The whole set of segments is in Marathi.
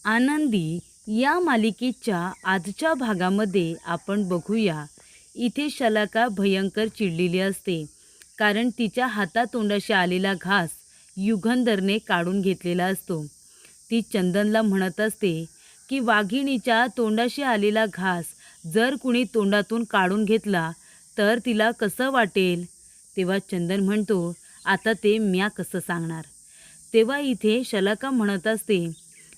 आनंदी या मालिकेच्या आजच्या भागामध्ये आपण बघूया. इथे शलाका भयंकर चिडलेली असते, कारण तिच्या हातातोंडाशी आलेला घास युगंधरने काढून घेतलेला असतो. ती चंदनला म्हणत असते की वाघिणीच्या तोंडाशी आलेला घास जर कुणी तोंडातून काढून घेतला तर तिला कसं वाटेल. तेव्हा चंदन म्हणतो, आता ते म्या कसं सांगणार. तेव्हा इथे शलाका म्हणत असते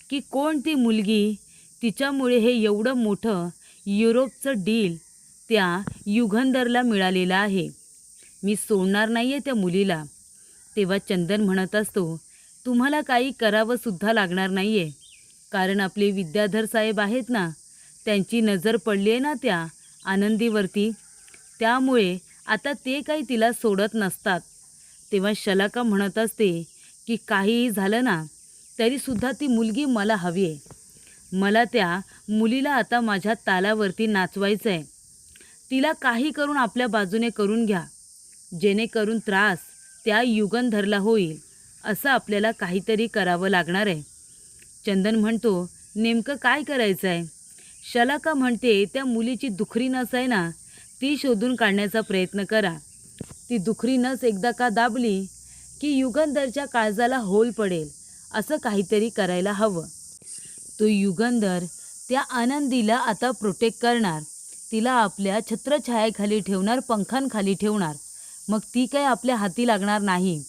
की कोण ती मुलगी, तिच्यामुळे हे एवढं मोठं युरोपचं डील त्या युगंधरला मिळालेलं आहे. मी सोडणार नाही आहे त्या मुलीला. तेव्हा चंदन म्हणत असतो, तुम्हाला काही करावं सुद्धा लागणार नाही आहे, कारण आपले विद्याधर साहेब आहेत ना, त्यांची नजर पडली आहे ना त्या आनंदीवरती, त्यामुळे आता ते काही तिला सोडत नसतात. तेव्हा शलाका म्हणत असते की काहीही झालं ना तरीसुद्धा ती मुलगी मला हवी आहे. मला त्या मुलीला आता माझ्या तालावरती नाचवायचं आहे. तिला काही करून आपल्या बाजूने करून घ्या, जेणेकरून त्रास त्या युगंधरला होईल. असं आपल्याला काहीतरी करावं लागणार आहे. चंदन म्हणतो, नेमकं काय करायचं आहे. शलाका म्हणते, त्या मुलीची दुखरी नस आहे ना, ती शोधून काढण्याचा प्रयत्न करा. ती दुखरी नस एकदा का दाबली की युगंधरच्या काळजाला होल पडेल. असं काहीतरी करायला हवं. तो युगंधर त्या आनंदीला आता प्रोटेक्ट करणार, तिला आपल्या छत्रछायाखाली ठेवणार, पंखांखाली ठेवणार. मग ती काय आपल्या हाती लागणार नाही.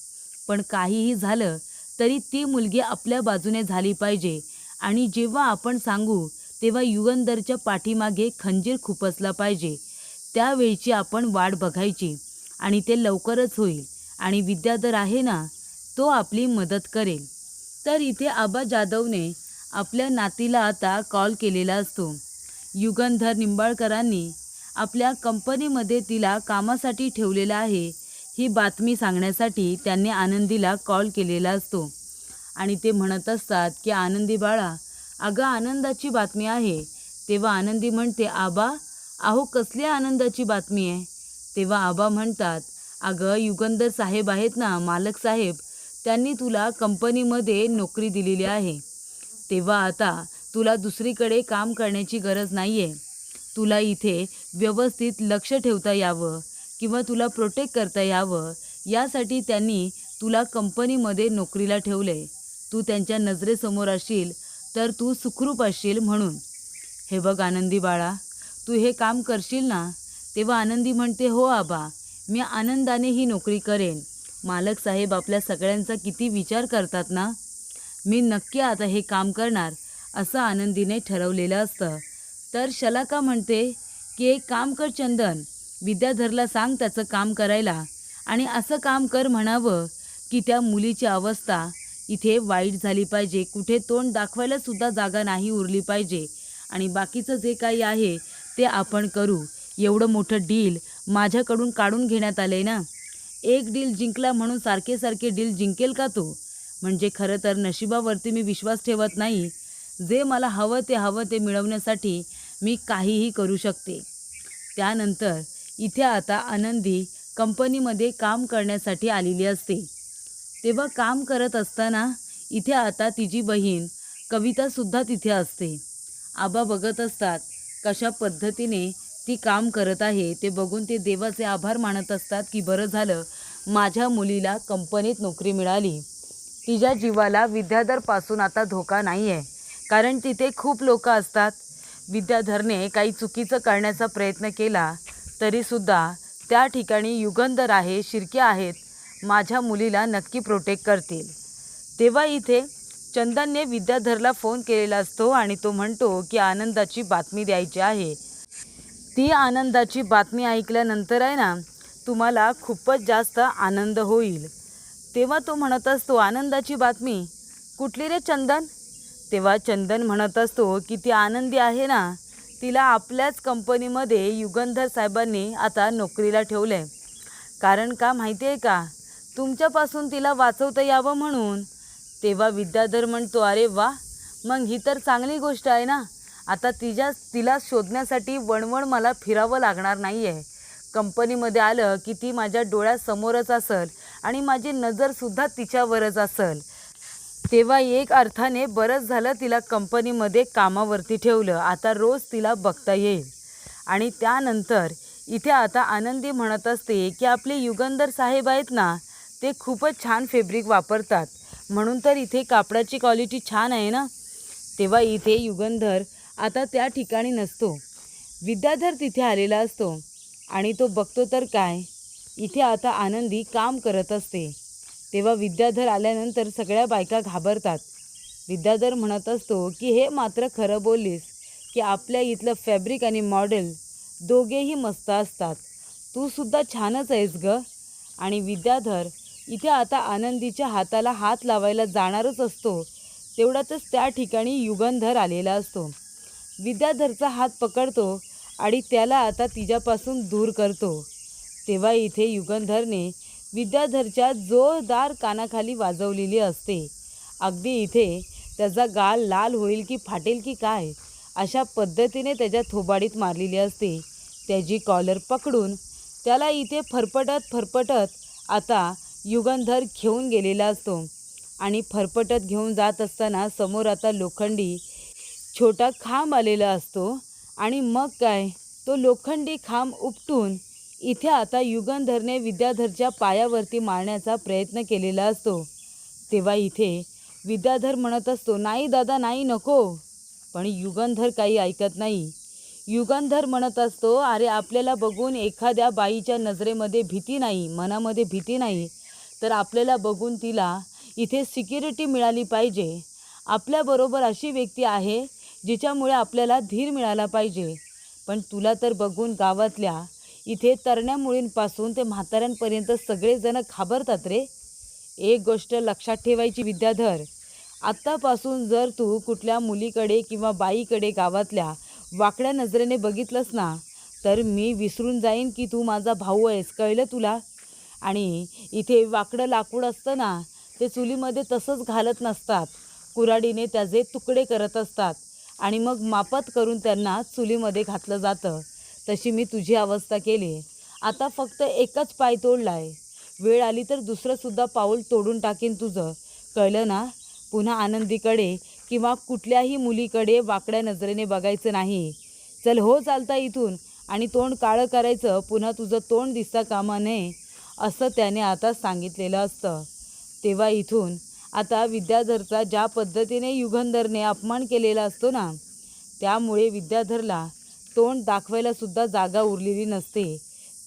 पण काहीही झालं तरी ती मुलगी आपल्या बाजूने झाली पाहिजे. आणि जेव्हा आपण सांगू तेव्हा युगंधरच्या पाठीमागे खंजीर खुपसला पाहिजे. त्यावेळची आपण वाट बघायची आणि ते लवकरच होईल. आणि विद्याधर आहे ना, तो आपली मदत करेल. तर इथे आबा जाधवने आपल्या नातीला आता कॉल केलेला असतो. युगंधर निंबाळकरांनी आपल्या कंपनीमध्ये तिला कामासाठी ठेवलेलं आहे, ही बातमी सांगण्यासाठी त्यांनी आनंदीला कॉल केलेला असतो. आणि ते म्हणत असतात की आनंदी बाळा, अगं आनंदाची बातमी आहे. तेव्हा आनंदी म्हणते, आबा अहो कसली आनंदाची बातमी आहे. तेव्हा आबा म्हणतात, अगं युगंधर साहेब आहेत ना, मालक साहेब, त्यांनी तुला कंपनीमध्ये नोकरी दिलेली आहे. तेव्हा आता तुला दुसरीकडे काम करण्याची गरज नाही आहे. तुला इथे व्यवस्थित लक्ष ठेवता यावं किंवा तुला प्रोटेक्ट करता यावं, यासाठी त्यांनी तुला कंपनीमध्ये नोकरीला ठेवलं आहे. तू त्यांच्या नजरेसमोर असशील तर तू सुखरूप असशील म्हणून. हे बघ आनंदी बाळा, तू हे काम करशील ना. तेव्हा आनंदी म्हणते, हो आबा, मी आनंदाने ही नोकरी करेन. मालक साहेब आपल्या सगळ्यांचा किती विचार करतात ना. मी नक्की आता हे काम करणार, असं आनंदीने ठरवलेलं असतं. तर शलाका म्हणते की एक काम कर चंदन, विद्याधरला सांग त्याचं काम करायला. आणि असं काम कर म्हणावं की त्या मुलीची अवस्था इथे वाईट झाली पाहिजे, कुठे तोंड दाखवायला सुद्धा जागा नाही उरली पाहिजे. आणि बाकीचं जे काही आहे ते आपण करू. एवढं मोठं डील माझ्याकडून काढून घेण्यात आलं आहे ना. एक डील जिंकला म्हणून सारखे सारखे डील जिंकेल का तो. म्हणजे खरं तर नशिबावरती मी विश्वास ठेवत नाही. जे मला हवं ते मिळवण्यासाठी मी काहीही करू शकते. त्यानंतर इथे आता आनंदी कंपनीमध्ये काम करण्यासाठी आलेली असते. तेव्हा काम करत असताना इथे आता तिची बहीण कवितासुद्धा तिथे असते. आबा बघत असतात कशा पद्धतीने ती काम करत आहे. ते बघून ते देवाचे आभार मानत असतात की बरं झालं माझ्या मुलीला कंपनीत नोकरी मिळाली. तिच्या जीवाला विद्याधरपासून आता धोका नाही आहे, कारण तिथे खूप लोक असतात. विद्याधरने काही चुकीचं करण्याचा प्रयत्न केला तरीसुद्धा त्या ठिकाणी युगंधर आहे, शिर्के आहेत, माझ्या मुलीला नक्की प्रोटेक्ट करतील. तेव्हा इथे चंदनने विद्याधरला फोन केलेला असतो आणि तो म्हणतो की आनंदाची बातमी द्यायची आहे. ती आनंदाची बातमी ऐकल्यानंतर आहे ना, तुम्हाला खूपच जास्त आनंद होईल. तेव्हा तो म्हणत असतो, आनंदाची बातमी कुठली रे चंदन. तेव्हा चंदन म्हणत असतो की ती आनंदी आहे ना, तिला आपल्याच कंपनीमध्ये युगंधर साहेबांनी आता नोकरीला ठेवलं आहे. कारण का माहिती आहे का, तुमच्यापासून तिला वाचवता यावं म्हणून. तेव्हा विद्याधर म्हणतो, अरे वा, मग ही तर चांगली गोष्ट आहे ना. आता तिला शोधण्यासाठी वणवण मला फिरावं लागणार नाही आहे. कंपनीमध्ये आलं की ती माझ्या डोळ्यासमोरच असेल आणि माझी नजरसुद्धा तिच्यावरच असेल. तेव्हा एक अर्थाने बरंच झालं तिला कंपनीमध्ये कामावरती ठेवलं. आता रोज तिला बघता येईल. आणि त्यानंतर इथे आता आनंदी म्हणत असते की आपले युगंधर साहेब आहेत ना, ते खूपच छान फॅब्रिक वापरतात, म्हणून तर इथे कापडाची क्वालिटी छान आहे ना. तेव्हा इथे युगंधर आता त्या ठिकाणी नसतो. विद्याधर तिथे आलेला असतो आणि तो बघतो तर काय, इथे आता आनंदी काम करत असते. तेव्हा विद्याधर आल्यानंतर सगळ्या बायका घाबरतात. विद्याधर म्हणत असतो की हे मात्र खरं बोललीस की आपल्या इथलं फॅब्रिक आणि मॉडेल दोघेही मस्त असतात. तू सुद्धा छानच आहेस ग. आणि विद्याधर इथे आता आनंदीच्या हाताला हात लावायला जाणारच असतो. तेवढ्यातच त्या ठिकाणी युगंधर आलेला असतो. विद्याधरचा हात पकडतो आणि त्याला आता तिच्यापासून दूर करतो. तेव्हा इथे युगंधरने विद्याधरच्या जोरदार कानाखाली वाजवलेली असते. अगदी इथे त्याचा गाल लाल होईल की फाटेल की काय, अशा पद्धतीने त्याच्या थोबाडीत मारलेली असते. त्याची कॉलर पकडून त्याला इथे फरफटत आता युगंधर घेऊन गेलेला असतो. आणि फरफटत घेऊन जात असताना समोर आता लोखंडी छोटा खांब आलेला असतो. आणि मग काय, तो लोखंडी खांब उपटून इथे आता युगंधरने विद्याधरच्या पायावरती मारण्याचा प्रयत्न केलेला असतो. तेव्हा इथे विद्याधर म्हणत असतो, नाही दादा नाही, नको. पण युगंधर काही ऐकत नाही. युगंधर म्हणत असतो, अरे आपल्याला बघून एखाद्या बाईच्या नजरेमध्ये भीती नाही, मनामध्ये भीती नाही, तर आपल्याला बघून तिला इथे सिक्युरिटी मिळाली पाहिजे. आपल्याबरोबर अशी व्यक्ती आहे जिच्यामुळे आपल्याला धीर मिळाला पाहिजे. पण तुला तर बघून गावातल्या इथे तरण्या मुलींपासून ते म्हाताऱ्यांपर्यंत सगळेजण घाबरतात रे. एक गोष्ट लक्षात ठेवायची विद्याधर, आत्तापासून जर तू कुठल्या मुलीकडे किंवा बाईकडे गावातल्या वाकड्या नजरेने बघितलंस ना, तर मी विसरून जाईन की तू माझा भाऊ आहेस, कळलं तुला. आणि इथे वाकडं लाकूड असतं ना, ते चुलीमध्ये तसंच घालत नसतात, कुऱ्हाडीने त्याचे तुकडे करत असतात आणि मग मापात करून त्यांना चुलीमध्ये घातलं जातं. तशी मी तुझी अवस्था केली. आता फक्त एकच पाय तोडलाय, वेळ आली तर दुसरंसुद्धा पाऊल तोडून टाकीन तुझं, कळलं ना. पुन्हा आनंदीकडे किंवा कुठल्याही मुलीकडे वाकड्या नजरेने बघायचं नाही. चल हो चालता इथून, आणि तोंड काळं करायचं, पुन्हा तुझं तोंड दिसता कामा नये, असं त्याने आता सांगितलेलं असतं. तेव्हा इथून आता विद्याधरचा ज्या पद्धतीने युगंधरने अपमान केलेला असतो ना, त्यामुळे विद्याधरला तोंड दाखवायला सुद्धा जागा उरलेली नसते.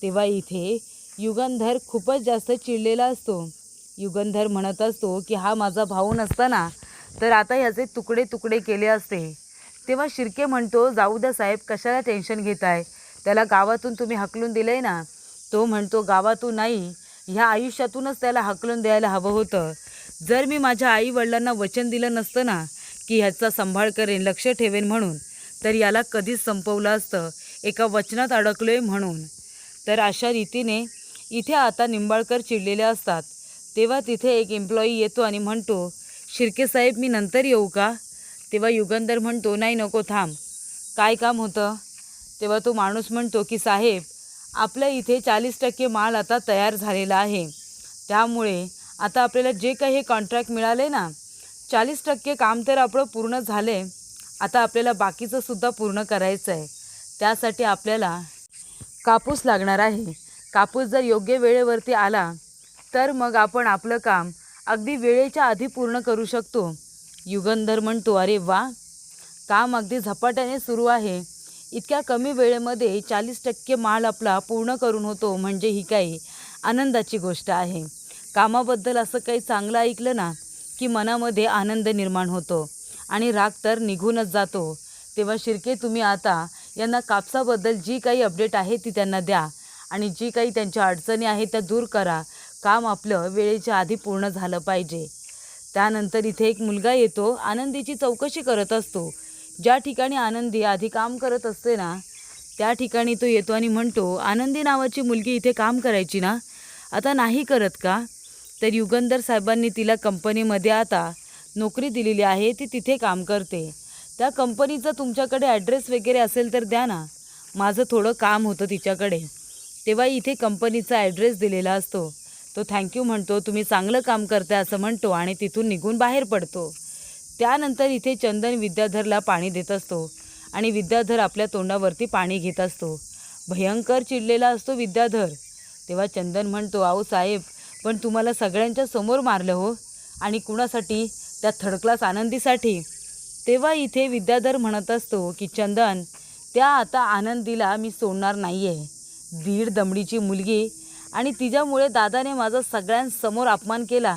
तेव्हा इथे युगंधर खूपच जास्त चिडलेला असतो. युगंधर म्हणत असतो की हा माझा भाऊ नसताना तर आता ह्याचे तुकडे तुकडे केले असते. तेव्हा शिर्के म्हणतो, जाऊ द्या साहेब, कशाला टेन्शन घेताय, त्याला गावातून तुम्ही हकलून दिलंय ना. तो म्हणतो, गावातून नाही, ह्या आयुष्यातूनच त्याला हकलून द्यायला हवं होतं. जर मी माझ्या आईवडिलांना वचन दिलं नसतं ना की ह्याचा सांभाळ करेन, लक्ष ठेवेन म्हणून, तर याला कधीच संपवलं असतं, एका वचनात अडकलोय म्हणून. तर अशा रीतीने इथे आता निंबाळकर चिडलेले असतात. तेव्हा तिथे एक एम्प्लॉई येतो आणि म्हणतो, शिर्के साहेब मी नंतर येऊ का. तेव्हा युगंधर म्हणतो, नाही नको थांब, काय काम होतं. तेव्हा तो माणूस म्हणतो की साहेब, आपल्या इथे 40% माल आता तयार झालेला आहे, त्यामुळे आता आपल्याला जे काही हे कॉन्ट्रॅक्ट मिळाले ना, 40% काम तर आपलं पूर्ण झालं आहे, आता आपल्याला बाकीचं सुद्धा पूर्ण करायचं आहे. त्यासाठी आपल्याला कापूस लागणार आहे. कापूस जर योग्य वेळेवरती आला तर मग आपण आपलं काम अगदी वेळेच्या आधी पूर्ण करू शकतो. युगंधर म्हणतो, अरे वा, काम अगदी झपाट्याने सुरू आहे. इतक्या कमी वेळेमध्ये 40% माल आपला पूर्ण करून होतो, म्हणजे ही काही आनंदाची गोष्ट आहे. कामाबद्दल असं काही चांगलं ऐकलं ना की मनामध्ये आनंद निर्माण होतो आणि राग तर निघूनच जातो. तेव्हा शिर्के, तुम्ही आता यांना कापसाबद्दल जी काही अपडेट आहे ती त्यांना द्या आणि जी काही त्यांच्या अडचणी आहेत त्या दूर करा. काम आपलं वेळेच्या आधी पूर्ण झालं पाहिजे. त्यानंतर इथे एक मुलगा येतो, आनंदीची चौकशी करत असतो. ज्या ठिकाणी आनंदी आधी काम करत असते ना, त्या ठिकाणी तो येतो आणि म्हणतो, आनंदी नावाची मुलगी इथे काम करायची ना, आता नाही करत का. तर युगंधर साहेबांनी तिला कंपनीमध्ये आता नोकरी दिलेली आहे, ती तिथे काम करते. त्या कंपनीचा तुमच्याकडे ॲड्रेस वगैरे असेल तर द्या ना, माझं थोडं काम होतं तिच्याकडे. तेव्हा इथे कंपनीचा ॲड्रेस दिलेला असतो. तो थँक्यू म्हणतो, तुम्ही चांगलं काम करताय असं म्हणतो आणि तिथून निघून बाहेर पडतो. त्यानंतर इथे चंदन विद्याधरला पाणी देत असतो आणि विद्याधर आपल्या तोंडावरती पाणी घेत असतो. भयंकर चिडलेला असतो विद्याधर. तेव्हा चंदन म्हणतो, अहो साहेब, पण तुम्हाला सगळ्यांच्या समोर मारलं हो, आणि कुणासाठी? त्या थर्ड क्लास आनंदीसाठी. तेव्हा इथे विद्याधर म्हणत असतो की चंदन, त्या आता आनंदीला मी सोडणार नाही आहे. 1.5 दमडीची मुलगी, आणि तिच्यामुळे दादाने माझा सगळ्यांसमोर अपमान केला.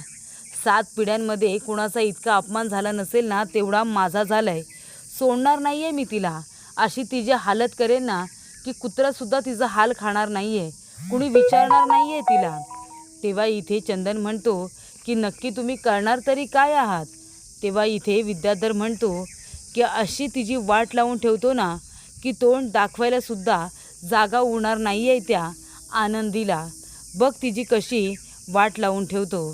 7 पिढ्यांमध्ये कुणाचा इतका अपमान झाला नसेल ना, तेवढा माझा झाला आहे. सोडणार नाही आहे मी तिला. अशी तिची हालत करेन ना की कुत्रासुद्धा तिचा हाल खाणार नाही आहे, कुणी विचारणार नाही आहे तिला. तेव्हा इथे चंदन म्हणतो की नक्की तुम्ही करणार तरी काय आहात? तेव्हा इथे विद्याधर म्हणतो की अशी तिची वाट लावून ठेवतो ना की तोंड दाखवायलासुद्धा जागा उरणार नाही आहे त्या आनंदीला. बघ तिची कशी वाट लावून ठेवतो.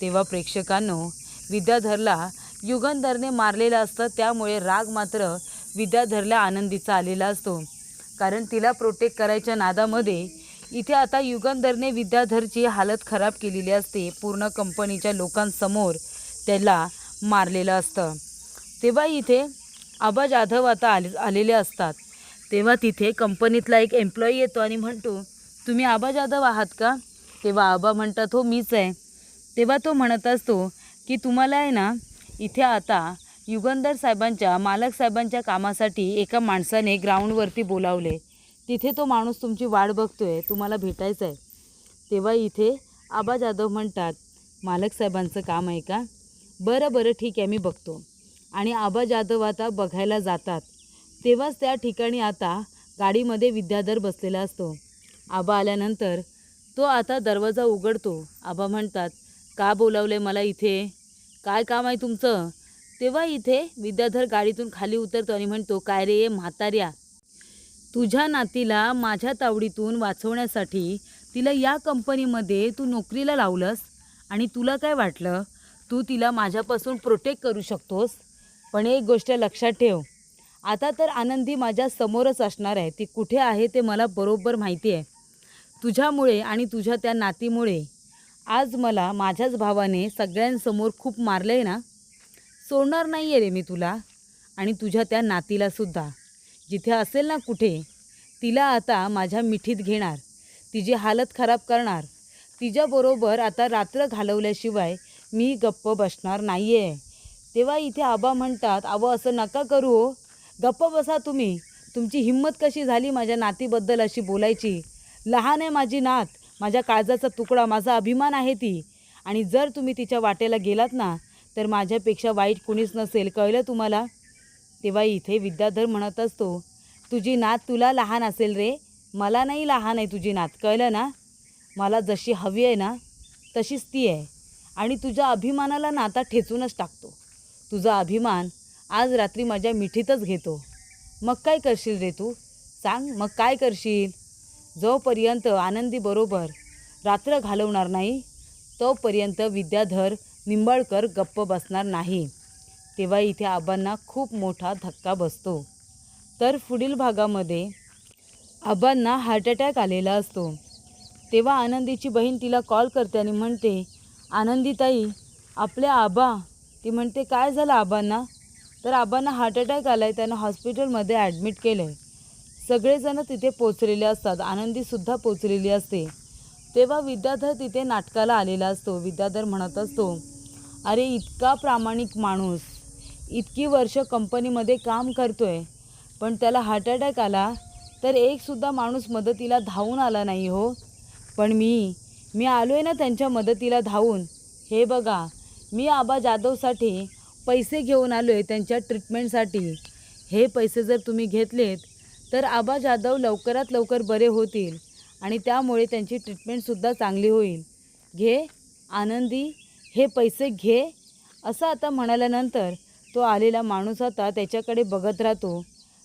तेव्हा प्रेक्षकांनो, विद्याधरला युगंधरने मारलेलं असतं, त्यामुळे राग मात्र विद्याधरला आनंदीचा आलेला असतो. कारण तिला प्रोटेक्ट करायच्या नादामध्ये इथे आता युगंधरने विद्याधरची हालत खराब केलेली असते. पूर्ण कंपनीच्या लोकांसमोर त्याला मारलेलं असतं. तेव्हा इथे आबा जाधव आता आलेले असतात. तेव्हा तिथे कंपनीतला एक एम्प्लॉई येतो आणि म्हणतो, तुम्ही आबा जाधव आहात का? तेव्हा आबा म्हणतात, हो मीच आहे. तेव्हा तो म्हणत असतो की तुम्हाला आहे ना, इथे आता युगंधर साहेबांच्या, मालक साहेबांच्या कामासाठी एका माणसाने ग्राउंडवरती बोलावले. तिथे तो माणूस तुमची वाट बघतोय, तुम्हाला भेटायचं आहे. तेव्हा इथे आबा जाधव म्हणतात, मालक साहेबांचं काम आहे का? बरं बरं ठीक आहे, मी बघतो. आणि आबा जाधव आता बघायला जातात. तेव्हाच त्या ठिकाणी आता गाडीमध्ये विद्याधर बसलेला असतो. आबा आल्यानंतर तो आता दरवाजा उघडतो. आबा म्हणतात, का बोलावले मला इथे? काय काम आहे तुमचं? तेव्हा इथे विद्याधर गाडीतून खाली उतरतो आणि म्हणतो, काय रे म्हाताऱ्या, तुझ्या नातीला माझ्या तावडीतून वाचवण्यासाठी तिला या कंपनीमध्ये तू नोकरीला लावलंस, आणि तुला काय वाटलं तू तिला माझ्यापासून प्रोटेक्ट करू शकतोस? पण एक गोष्ट लक्षात ठेव, आता तर आनंदी माझ्या समोरच असणार आहे. ती कुठे आहे ते मला बरोबर माहिती आहे. तुझ्यामुळे आणि तुझ्या त्या नातीमुळे आज मला माझ्याच भावाने सगळ्यांसमोर खूप मारलं आहे ना. सोडणार नाही आहे रे मी तुला, आणि तुझ्या त्या नातीलासुद्धा. जिथे असेल ना कुठे, तिला आता माझ्या मिठीत घेणार, तिची हालत खराब करणार. तिच्याबरोबर आता रात्र घालवल्याशिवाय मी गप्प बसणार नाही आहे. तेव्हा इथे आबा म्हणतात, अहो असं नका करू हो, गप्प बसा तुम्ही. तुमची हिंमत कशी झाली माझ्या नातीबद्दल अशी बोलायची? लहान आहे माझी नात, माझ्या काळजाचा तुकडा, माझा अभिमान आहे ती. आणि जर तुम्ही तिच्या वाटेला गेलात ना, तर माझ्यापेक्षा वाईट कुणीच नसेल, कळलं तुम्हाला? तेव्हा इथे विद्याधर म्हणत असतो, तुझी नात तुला लहान असेल रे, मला नाही लहान आहे तुझी नात, कळलं ना? मला जशी हवी आहे ना तशीच ती आहे. आणि तुझ्या अभिमानाला ना आता ठेचूनच टाकतो. तुझा अभिमान आज रात्री माझ्या मिठीतच घेतो. मग काय करशील रे तू? सांग, मग काय करशील? जोपर्यंत आनंदीबरोबर रात्र घालवणार नाही, तोपर्यंत विद्याधर निंबाळकर गप्प बसणार नाही. तेव्हा इथे आबांना खूप मोठा धक्का बसतो. तर पुढील भागामध्ये आबांना हार्ट अटॅक आलेला असतो. तेव्हा आनंदीची बहीण तिला कॉल करते आणि म्हणते, आनंदीताई, आपल्या आबा. ती म्हणते, काय झालं आबांना? तर आबांना हार्ट अटॅक आला आहे, त्यांना हॉस्पिटलमध्ये ॲडमिट केलं आहे. सगळेजण तिथे पोचलेले असतात, आनंदीसुद्धा पोचलेली असते. तेव्हा विद्याधर तिथे नाटकाला आलेला असतो. विद्याधर म्हणत असतो, अरे इतका प्रामाणिक माणूस, इतकी वर्ष कंपनीमध्ये काम करतोय, पण त्याला हार्ट अटॅक आला तर एकसुद्धा माणूस मदतीला धावून आला नाही हो. पण मी आलो आहे ना त्यांच्या मदतीला धावून. हे बघा, मी आबा जाधवसाठी पैसे घेऊन आलो आहे त्यांच्या ट्रीटमेंटसाठी. हे पैसे जर तुम्ही घेतलेत तर आबा जाधव लवकरात लवकर बरे होतील आणि त्यामुळे त्यांची ट्रीटमेंटसुद्धा चांगली होईल. घे आनंदी, हे पैसे घे. असं आता म्हणाल्यानंतर तो आलेला माणूस आता त्याच्याकडे बघत राहतो.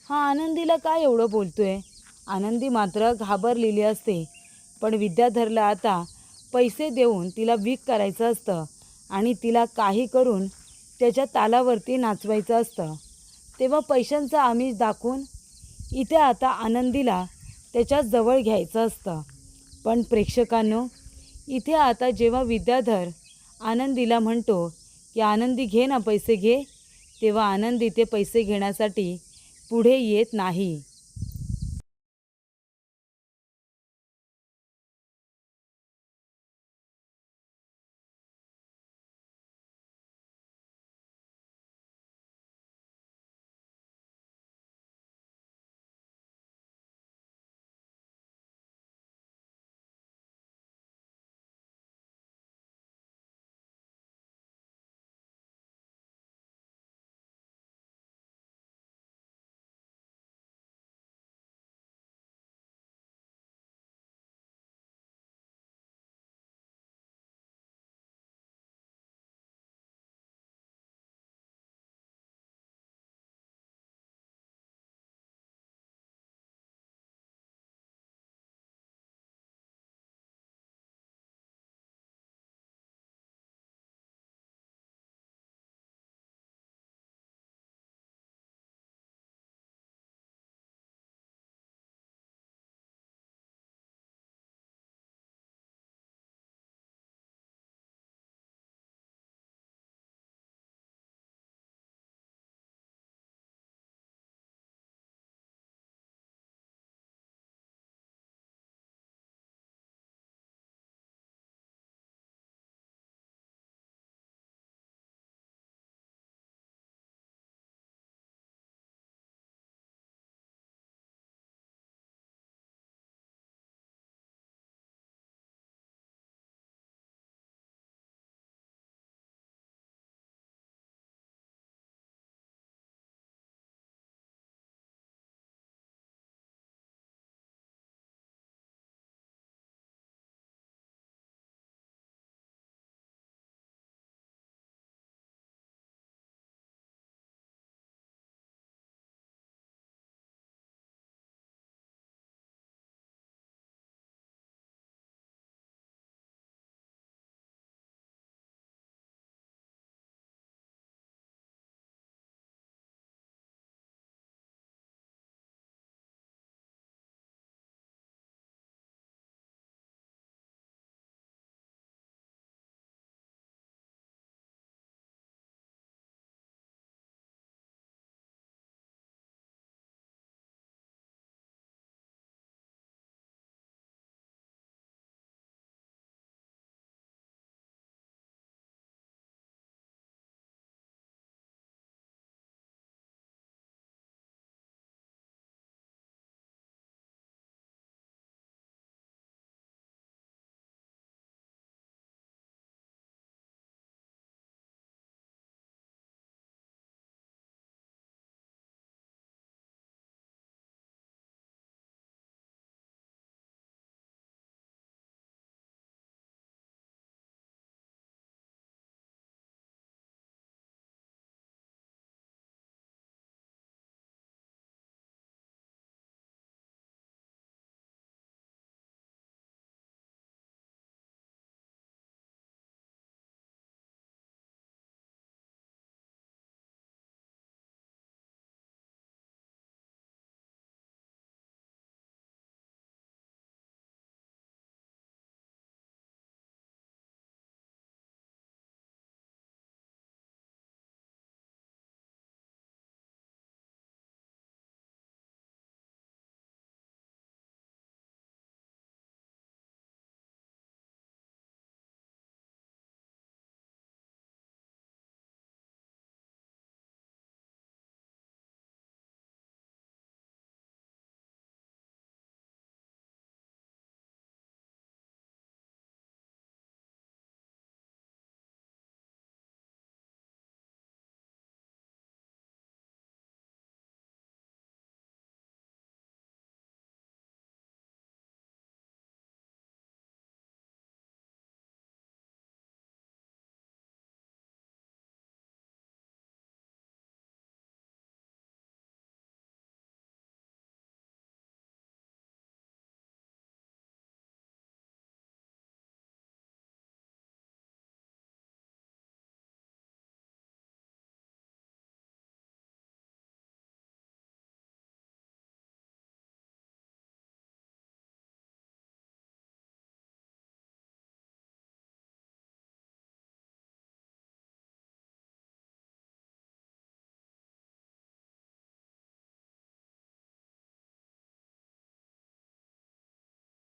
हा आनंदीला काय एवढं बोलतोय? आनंदी मात्र घाबरलेली असते. पण विद्याधरला आता पैसे देऊन तिला वीक करायचं असतं आणि तिला काही करून त्याच्या तालावरती नाचवायचं असतं. तेव्हा पैशांचं आमिष दाखवून इथे आता आनंदीला त्याच्या जवळ घ्यायचं असतं. पण प्रेक्षकांनो, इथे आता जेव्हा विद्याधर आनंदीला म्हणतो की आनंदी घे ना पैसे घे, तेव्हा आनंदी ते पैसे घेण्यासाठी पुढे येत नाही.